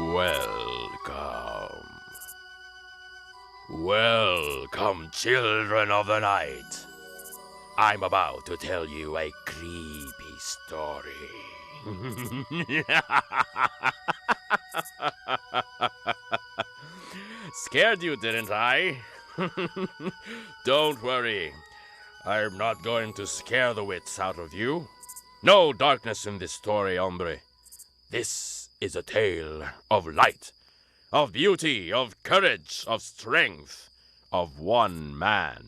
Welcome. Welcome, children of the night. I'm about to tell you a creepy story. Scared you, didn't I? Don't worry. I'm not going to scare the wits out of you. No darkness in this story, hombre. This is a tale of light, of beauty, of courage, of strength, of one man